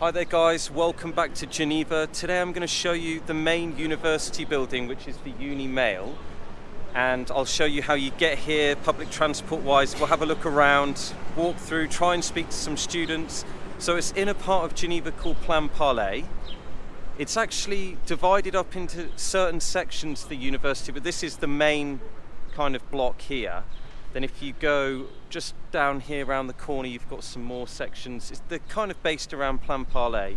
Hi there guys, welcome back to Geneva. Today I'm going to show you the main university building, which is the Uni Mail, and I'll show you how you get here public transport wise. We'll have a look around, walk through, try and speak to some students. So it's in a part of Geneva called Plan Parler. It's actually divided up into certain sections of the university, but this is the main kind of block here. Then if you go just down here around the corner, you've got some more sections. They're kind of based around Plan Parler.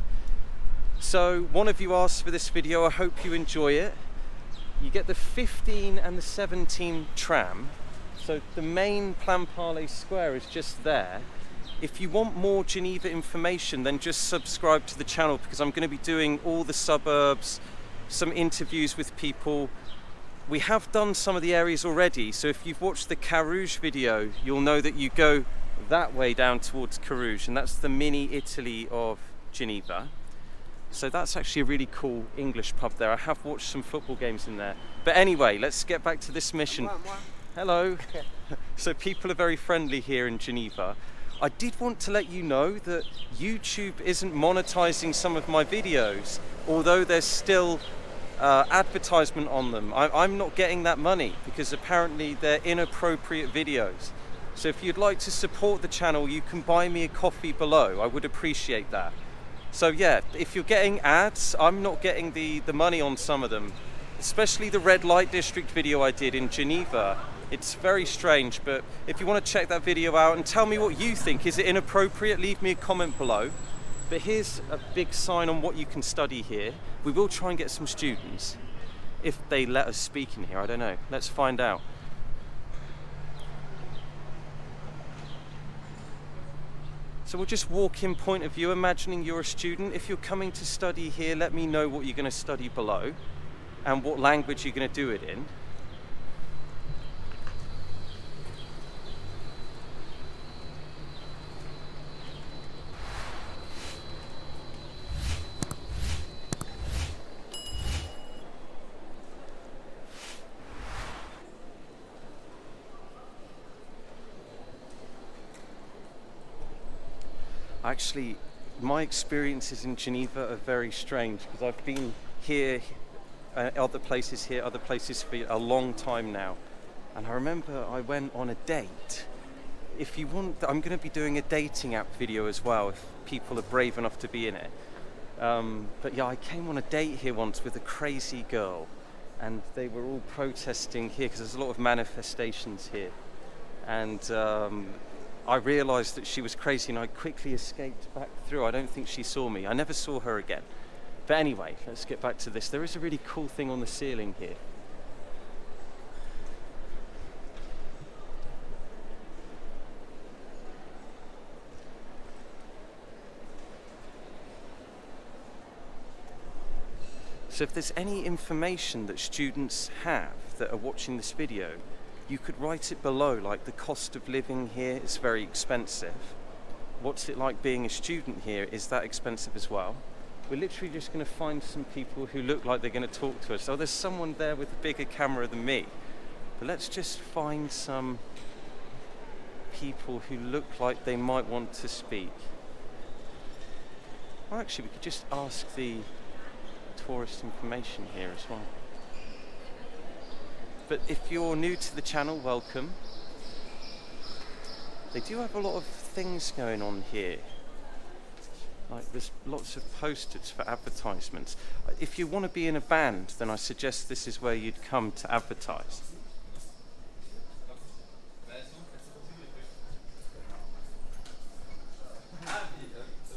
So one of you asked for this video, I hope you enjoy it. You get the 15 and the 17 tram. So the main Plan Parler square is just there. If you want more Geneva information, then just subscribe to the channel, because I'm going to be doing all the suburbs, some interviews with people. We have done some of the areas already, so if you've watched the Carouge video, you'll know that you go that way down towards Carouge, and that's the mini Italy of Geneva. So that's actually a really cool English pub there. I have watched some football games in there. But anyway, let's get back to this mission. Hello. So people are very friendly here in Geneva. I did want to let you know that YouTube isn't monetizing some of my videos, although there's still advertisement on them. I'm not getting that money because apparently they're inappropriate videos. So if you'd like to support the channel, you can buy me a coffee below. I would appreciate that. So yeah, if you're getting ads, I'm not getting the money on some of them, especially the red light district video I did in Geneva. It's very strange, but if you want to check that video out and tell me what you think, is it inappropriate, leave me a comment below. But here's a big sign on what you can study here. We will try and get some students, if they let us speak in here, I don't know. Let's find out. So we'll just walk in point of view, imagining you're a student. If you're coming to study here, let me know what you're going to study below and what language you're going to do it in. Actually, my experiences in Geneva are very strange, because I've been here, other places for a long time now. And I remember I went on a date. If you want, I'm going to be doing a dating app video as well, if people are brave enough to be in it. But yeah, I came on a date here once with a crazy girl, and they were all protesting here because there's a lot of manifestations here. And I realised that she was crazy and I quickly escaped back through. I don't think she saw me. I never saw her again. But anyway, let's get back to this. There is a really cool thing on the ceiling here. So if there's any information that students have that are watching this video, you could write it below, like the cost of living here is very expensive. What's it like being a student here? Is that expensive as well? We're literally just going to find some people who look like they're going to talk to us. Oh, there's someone there with a bigger camera than me. But let's just find some people who look like they might want to speak. Or actually, we could just ask the tourist information here as well. But if you're new to the channel, welcome. They do have a lot of things going on here. Like there's lots of posters for advertisements. If you want to be in a band, then I suggest this is where you'd come to advertise.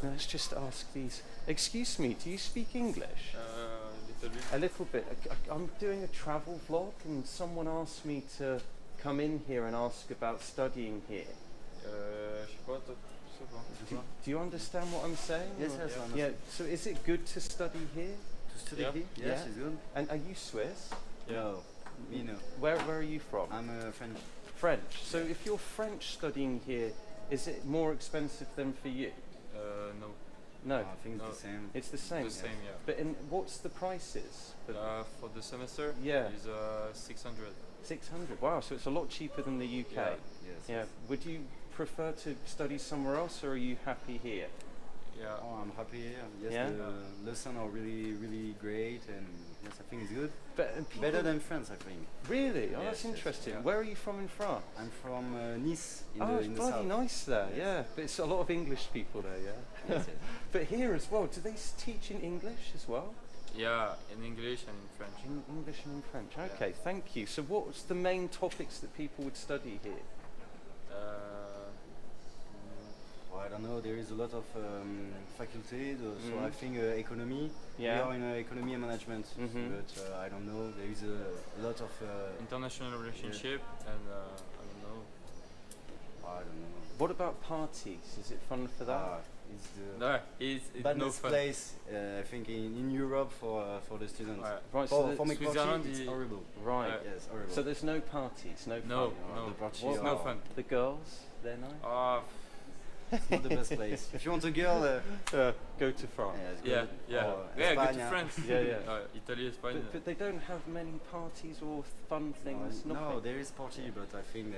Let's just ask these. Excuse me, do you speak English? A little bit. I'm doing a travel vlog, and someone asked me to come in here and ask about studying here. Do you understand what I'm saying? Yes, yes, I understand. Yeah. So is it good to study here? To study here? Yes, Yeah. it's good. And are you Swiss? No, me no. Where are you from? I'm French. French. So if you're French studying here, is it more expensive than for you? No. No. I think it's the same. It's the same. The same, yeah. But what's the prices? For the semester, Yeah. is 600. 600. Wow, so it's a lot cheaper than the UK. Yes. Yeah. Would you prefer to study somewhere else, or are you happy here? Yeah. Oh, I'm happy here. Yes, Yeah? the lessons are really great, and yes, I think it's good. But Better than France, I think. really? Oh, Yes, that's yes, interesting. yeah. Where are you from in France? I'm from Nice in Oh, the it's in the bloody south. nice there, Yes. yeah. But it's a lot of English people there, yeah? Yes, yes. But here as well, do they teach in English as well? Yeah, in English and in French. In English and in French. Okay, thank you. So what's the main topics that people would study here? Well, I don't know. There is a lot of faculties, so I Mhm. think economy. Yeah. We are in economy and management, Mhm. but I don't know. There is a lot of. International relationship and I don't know. I don't know. What about parties? Is it fun for that? It's the No, it's no baddest fun. place I think in Europe for the students. Ouais. Right, so, For my Switzerland party, it's is- horrible. right. Yes, horrible. So there's no parties, no No, fun. no, the party it's are- no fun. The girls, they're nice. It's not the best place. If you want a girl, Go to France. yeah, it's Yeah, good. yeah. Or Yeah, go to España. France. Yeah, yeah. Italy, Spain. But they don't have many parties or fun things. No, nothing. there is party, but I think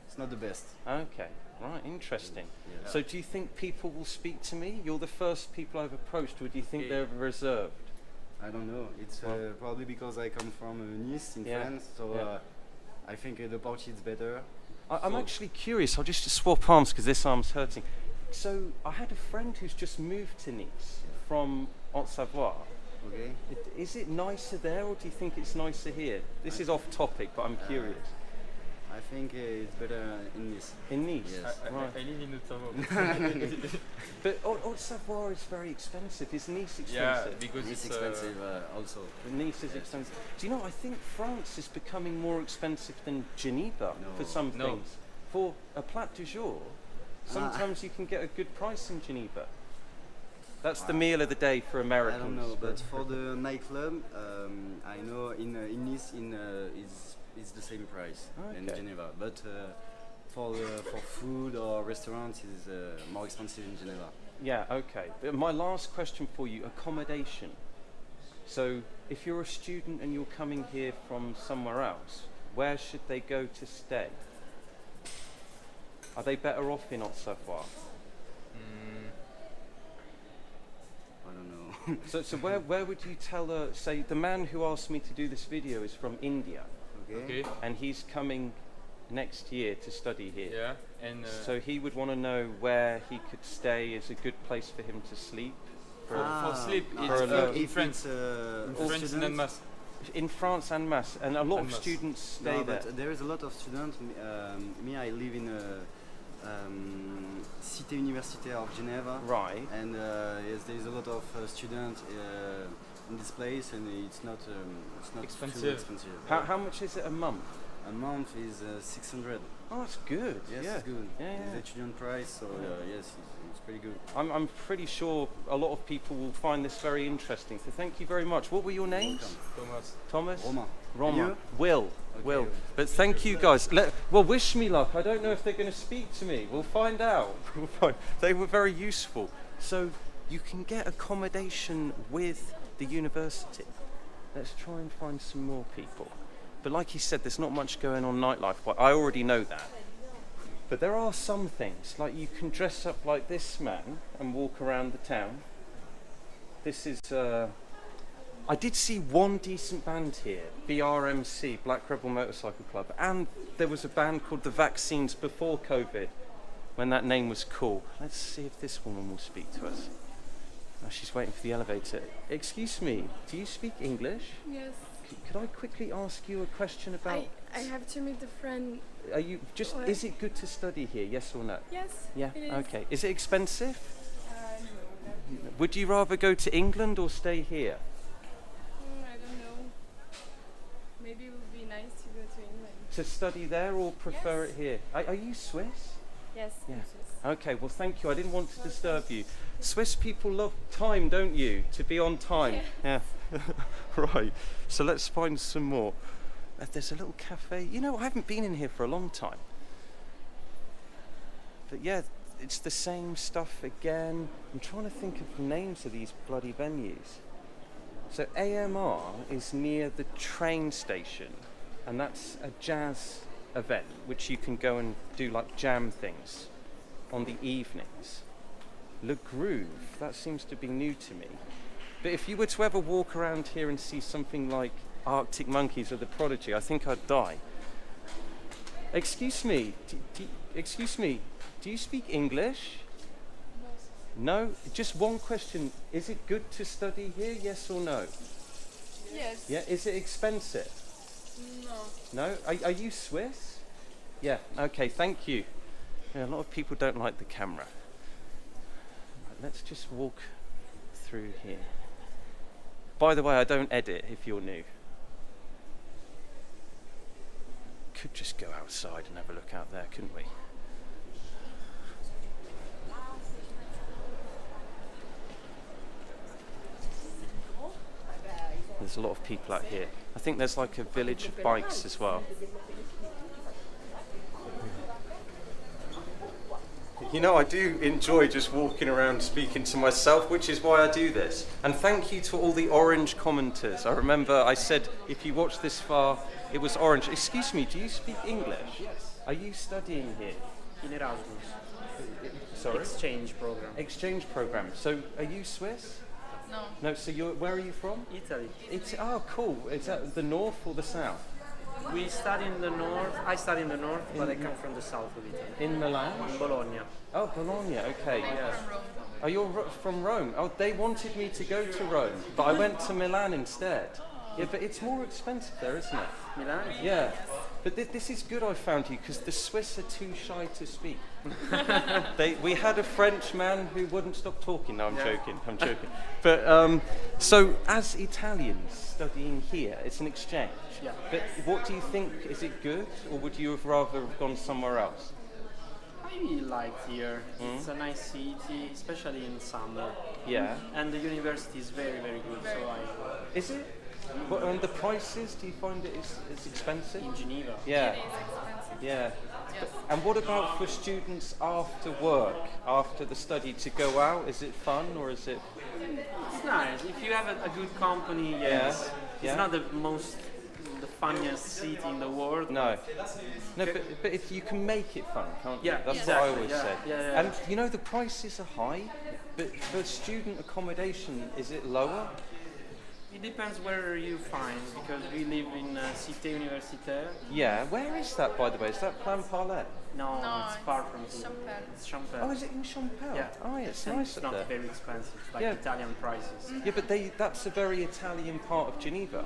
it's not the best. Okay, right, interesting. Yeah. So do you think people will speak to me? You're the first people I've approached, or do you think Yeah. they're reserved? I don't know. It's Well- probably because I come from Nice in Yeah. France, so Yeah. I think the party is better. I'm So- actually curious. I'll just swap arms because this arm's hurting. So I had a friend who's just moved to Nice from Haute-Savoie. Okay. Is it nicer there, or do you think it's nicer here? This is off topic, but I'm curious. I think it's better in Nice. In Nice, Yes. right? I live in Haute-Savoie. But Haute-Savoie is very expensive. Is Nice expensive? Yeah, because It's it's expensive also. Nice is Yes. expensive. Do you know? I think France is becoming more expensive than Geneva for No. some No. things. For a plat du jour, sometimes you can get a good price in Geneva. That's the meal of the day for I Americans. don't know, but for the nightclub, I know in Nice is the same price in Okay. Geneva, but for food or restaurants is more expensive in Geneva. Yeah, okay. But my last question for you, accommodation. So if you're a student and you're coming here from somewhere else, where should they go to stay? Are they better off in Haute-Savoie? I don't know. So where would you tell say the man who asked me to do this video is from India Okay. and he's coming next year to study here. Yeah, and So he would want to know where he could stay is a good place for him to sleep. for sleep, no, it's For a low- in if France. it's, In all France and students, mass. In France and Mass, and a lot En of masse. students stay no, there. but there is a lot of students. Me, I live in Cité Universitaire of Geneva. Right. And yes, there is a lot of students in this place, and it's not too Expensive. expensive. How much is it a month? A month is 600. Oh, that's good. Yes, yeah. it's good. Yeah, It's yeah. a student price, so yes, it's pretty good. I'm pretty sure a lot of people will find this very interesting. So thank you very much. What were your names? Welcome. Thomas. Thomas? Romain. Roma. You? Will. Okay. Will. But thank you guys. Well, wish me luck. I don't know if they're going to speak to me. We'll find out. We'll find. They were very useful. So you can get accommodation with the university. Let's try and find some more people. But like he said, there's not much going on nightlife. Well, I already know that. But there are some things, like you can dress up like this man and walk around the town. This is, I did see one decent band here, BRMC, Black Rebel Motorcycle Club, and there was a band called The Vaccines before COVID, when that name was cool. Let's see if this woman will speak to us. Oh, she's waiting for the elevator. Excuse me, do you speak English? Yes. Could I quickly ask you a question about... I have to meet the friend. Are you just? What? Is it good to study here? Yes or no? Yes. Yeah. It is. Okay. Is it expensive? No. Would you rather go to England or stay here? I don't know. Maybe it would be nice to go to England. To study there or prefer Yes. it here? Are you Swiss? Yes. Yeah. I'm Swiss. Okay. Well, thank you. I didn't want to disturb you. Swiss people love time, don't you? To be on time. Yeah. Right. So let's find some more. There's a little cafe. You know, I haven't been in here for a long time. But yeah, it's the same stuff again. I'm trying to think of the names of these bloody venues. So AMR is near the train station, and that's a jazz event which you can go and do like jam things on the evenings. Le Groove, that seems to be new to me. But if you were to ever walk around here and see something like Arctic Monkeys or The Prodigy, I think I'd die. Excuse me, excuse me, do you speak English? No? Just one question. Is it good to study here, yes or no? Yes. Yeah, is it expensive? No. No? Are you Swiss? Yeah, okay, thank you. Yeah, a lot of people don't like the camera. Right, let's just walk through here. By the way, I don't edit if you're new. Could just go outside and have a look out there, couldn't we? There's a lot of people out here. I think there's like a village of bikes as well. You know, I do enjoy just walking around speaking to myself, which is why I do this. And thank you to all the orange commenters. I remember I said, if you watch this far, it was orange. Excuse me, do you speak English? Yes. Are you studying here? In Erasmus. Sorry? Exchange program. Exchange program. So, are you Swiss? No. No, so where are you from? Italy. Oh, cool. Is that the north or the south? We study in the north. I study in the north, but I come from the south of Italy. In Milan? In Bologna. Oh, Bologna, okay. Yes. From Rome. Oh, you're from Rome. Oh, they wanted me to go to Rome, but I went to Milan instead. Yeah, but it's more expensive there, isn't it? Milan? Yeah. But this is good I found you, because the Swiss are too shy to speak. We had a French man who wouldn't stop talking. No, I'm joking. But so as Italians studying here, it's an exchange. Yeah. But what do you think? Is it good, or would you have rather have gone somewhere else? I really like here. It's a nice city, especially in summer. Yeah. And the university is very, very good. So Is it? But and the prices, do you find it is expensive? in Geneva. Yeah. It is expensive. Yeah. Yes. And what about for students after work, after the study, to go out? Is it fun or is it? It's nice. If you have a good company, yes. Yeah. It's not the funniest city in the world. No. No, but if you can make it fun, can't you? Yeah, That's exactly. what I always Yeah, say. yeah. And you know the prices are high, but for student accommodation, is it lower? It depends where you find, because we live in Cité Universitaire. Yeah. Where is that, by the way? Is that Plan Parlet? No, No, it's far from here. Champagne. It's Champagne. Oh, is it in Champel? Yeah. Oh, yeah, it's And nice it's up not there. very expensive, like Yeah. Italian prices. Yeah, but that's a very Italian part of Geneva.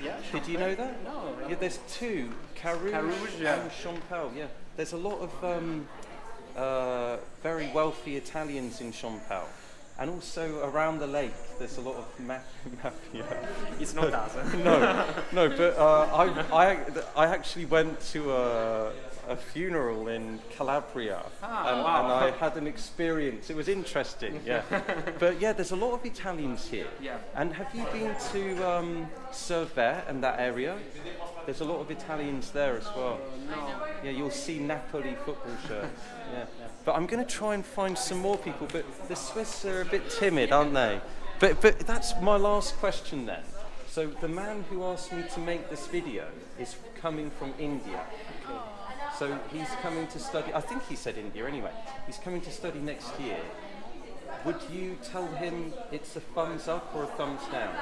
Yeah. Did you know that? No. Yeah, there's two, Carouge yeah. and Champel. Yeah, there's a lot of very wealthy Italians in Champel, and also around the lake. There's a lot of mafia. It's not us. No, but I actually went to a funeral in Calabria, and I had an experience. It was interesting, yeah. But yeah, there's a lot of Italians here. Yeah. And have you been to Cervere and that area? There's a lot of Italians there as well. No. Yeah, you'll see Napoli football shirts. Yeah. But I'm going to try and find some more people. But the Swiss are a bit timid, aren't they? But that's my last question then. So the man who asked me to make this video is coming from India. So he's coming to study, I think he said India anyway. He's coming to study next year. Would you tell him it's a thumbs up or a thumbs down?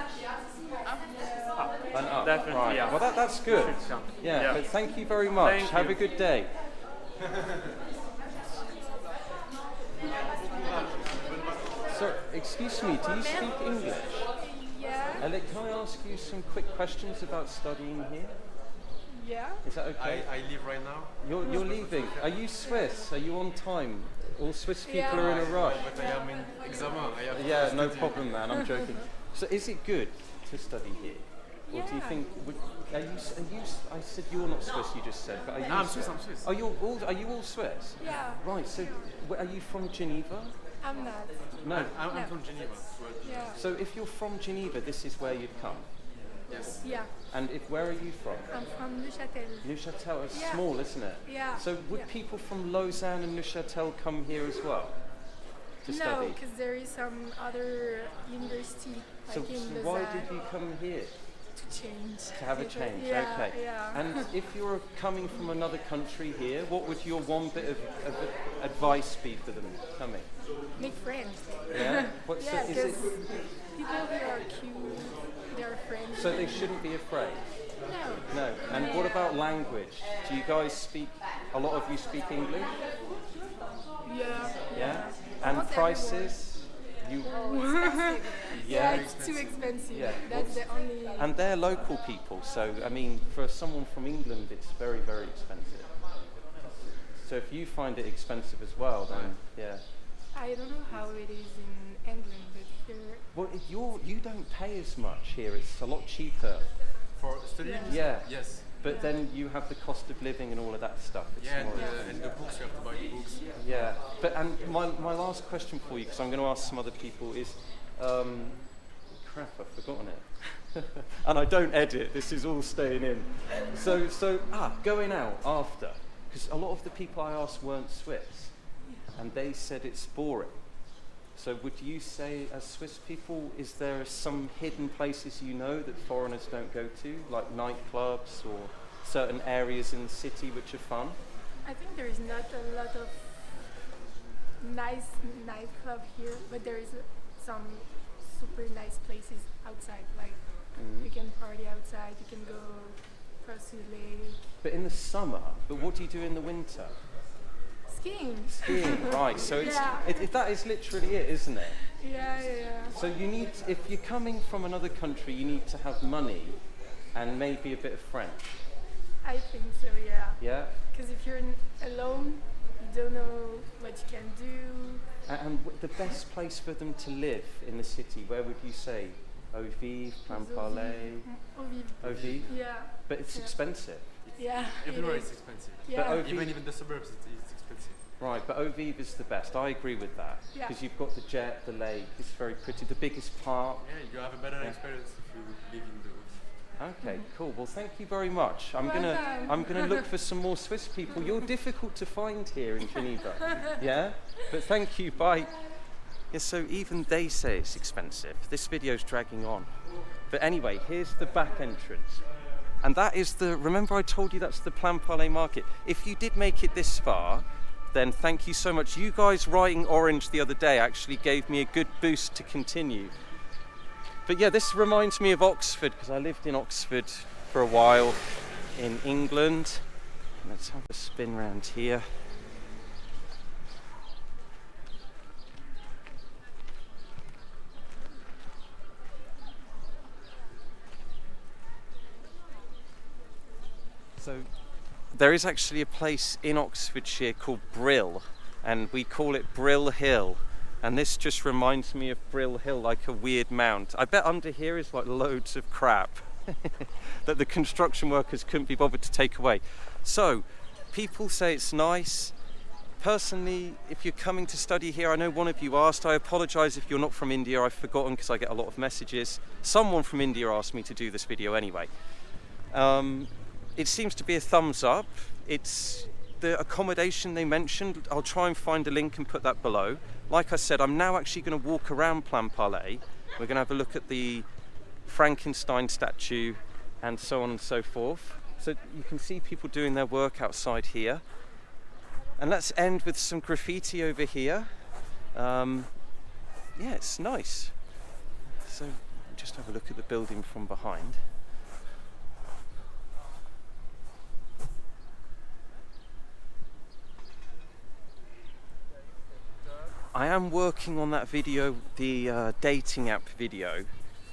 Up. An up. Definitely, right. yeah. Well, that's good. Should come. Yeah, Yeah. but thank you very much. Thank Have you. a good day. So, excuse me, do you speak English? Yeah. Alec, can I ask you some quick questions about studying here? Yeah. Is that okay? I leave right now, You're leaving. Are you Swiss? Are you on time? All Swiss people Yeah. are in a rush. but I am in examen. I have Yeah, to no study. problem, man. I'm joking. So, is it good to study here, or do you Yeah. think? Are you? I said you're not Swiss. You just said, but are you? I'm Swiss. I'm Swiss. Are you all Swiss? Yeah. Right. So, are you from Geneva? I'm not. No. I'm from Geneva. But Yeah. So, if you're from Geneva, this is where you'd come. yes. Yeah. And where are you from? I'm from Neuchâtel. Neuchâtel. It's Yeah. small, isn't it? Yeah. So, would Yeah. people from Lausanne and Neuchâtel come here as well to No, study? because there is some other university So, like in why Lausanne did you come here? to change. To have a change, Yeah, okay. yeah. And if you're coming from another country here, what would your one bit of advice be for them coming? Make friends. Yeah? What's Yeah, is because it? people here are cute, they're friendly. So they shouldn't be afraid? No. No. And what about language? Do you guys speak, a lot of you speak English? Yeah. Yeah? And Not prices? You, Yeah, it's too expensive. Yeah. That's the only. and they're local people, so I mean, for someone from England, it's very, very expensive. So if you find it expensive as well, then yeah. I don't know how it is in England, but here. Well, you don't pay as much here. It's a lot cheaper. For studying? Yeah. Yes. But then you have the cost of living and all of that stuff. It's Yeah, more- and the books, you have to buy the books. Yeah, but and my last question for you, because I'm going to ask some other people, is crap, I've forgotten it. And I don't edit. This is all staying in. So going out after, because a lot of the people I asked weren't Swiss, and they said it's boring. So would you say, as Swiss people, is there some hidden places you know that foreigners don't go to, like nightclubs or certain areas in the city which are fun? I think there is not a lot of nice nightclub here, but there is some super nice places outside. Like you can party outside, you can go across the lake. But in the summer, but what do you do in the winter? Skiing. Skiing, right? So it's Yeah. that is literally it, isn't it? Yeah, yeah. So you need, if you're coming from another country, you need to have money and maybe a bit of French. I think so, yeah. Yeah. Because if you're alone, you don't know what you can do. And the best place for them to live in the city, where would you say? Eau Vive, Plainpalais, Eau Vive. Yeah. But it's Yeah. expensive. Yeah. Everywhere it it's is. expensive. Yeah. But Eau Even the suburbs, it's expensive. Right, but Eau Vive is the best. I agree with that. Yeah. Because you've got the jet, the lake, it's very pretty, the biggest park. Yeah, you have a better experience if you live in the woods. Okay, cool. Well, thank you very much. I'm gonna look for some more Swiss people. You're difficult to find here in Geneva. Yeah? But thank you. Bye. Yeah, so even they say it's expensive. This video's dragging on. But anyway, here's the back entrance. And that is remember I told you that's the Plainpalais market. If you did make it this far, then thank you so much. You guys writing orange the other day actually gave me a good boost to continue. But yeah, this reminds me of Oxford, because I lived in Oxford for a while in England. Let's have a spin round here. So there is actually a place in Oxfordshire called Brill, and we call it Brill Hill. And this just reminds me of Brill Hill, like a weird mount. I bet under here is like loads of crap that the construction workers couldn't be bothered to take away. So people say it's nice. Personally, if you're coming to study here, I know one of you asked, I apologise if you're not from India, I've forgotten because I get a lot of messages. Someone from India asked me to do this video anyway. It seems to be a thumbs up. It's the accommodation they mentioned. I'll try and find a link and put that below. Like I said, I'm now actually going to walk around Plainpalais. We're going to have a look at the Frankenstein statue and so on and so forth. So you can see people doing their work outside here. And let's end with some graffiti over here. Yeah, it's nice. So just have a look at the building from behind. I am working on that video, the dating app video,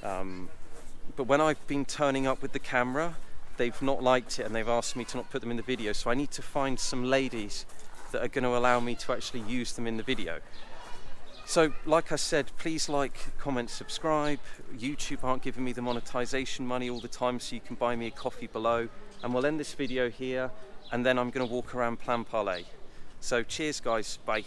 but when I've been turning up with the camera, they've not liked it and they've asked me to not put them in the video, so I need to find some ladies that are going to allow me to actually use them in the video. So like I said, please like, comment, subscribe. YouTube aren't giving me the monetization money all the time, so you can buy me a coffee below, and we'll end this video here, and then I'm going to walk around Plainpalais. So cheers guys, bye.